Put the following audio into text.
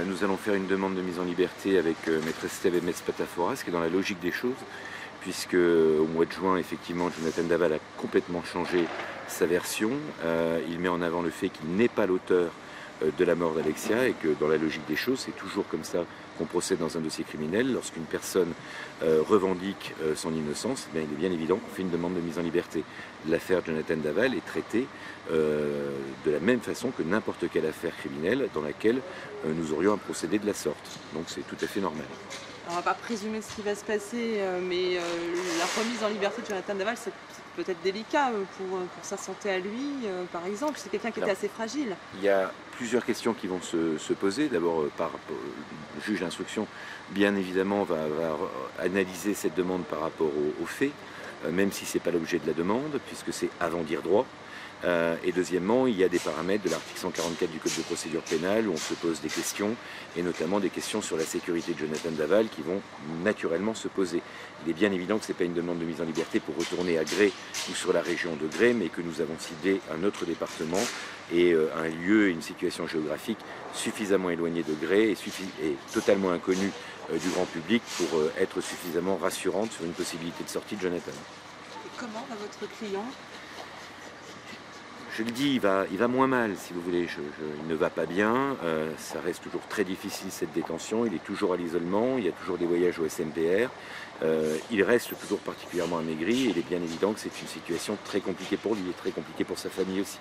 nous allons faire une demande de mise en liberté avec Maître Estève et Maître Spatafora, ce qui est dans la logique des choses, puisque au mois de juin, effectivement, Jonathan Daval a complètement changé sa version. Il met en avant le fait qu'il n'est pas l'auteur de la mort d'Alexia et que dans la logique des choses, c'est toujours comme ça qu'on procède dans un dossier criminel. Lorsqu'une personne revendique son innocence, eh bien, il est bien évident qu'on fait une demande de mise en liberté. L'affaire Jonathan Daval est traitée de la même façon que n'importe quelle affaire criminelle dans laquelle nous aurions un procédé de la sorte. Donc c'est tout à fait normal. Alors, on ne va pas présumer ce qui va se passer, mais la remise en liberté de Jonathan Daval, c'est peut-être délicat pour sa santé à lui, par exemple. C'est quelqu'un qui était assez fragile. Il y a plusieurs questions qui vont se poser. D'abord, le juge d'instruction, bien évidemment, va analyser cette demande par rapport aux faits, même si ce n'est pas l'objet de la demande, puisque c'est avant dire droit. Et deuxièmement, il y a des paramètres de l'article 144 du Code de procédure pénale où on se pose des questions, et notamment des questions sur la sécurité de Jonathan Daval qui vont naturellement se poser. Il est bien évident que ce n'est pas une demande de mise en liberté pour retourner à Gray ou sur la région de Gray, mais que nous avons ciblé un autre département et un lieu et une situation géographique suffisamment éloignés de Gray et totalement inconnus du grand public pour être suffisamment rassurante sur une possibilité de sortie de Jonathan. Et comment va votre client ? Je le dis, il va moins mal, si vous voulez. Il ne va pas bien. Ça reste toujours très difficile, cette détention. Il est toujours à l'isolement. Il y a toujours des voyages au SMPR. Il reste toujours particulièrement amaigri. Et il est bien évident que c'est une situation très compliquée pour lui et très compliquée pour sa famille aussi.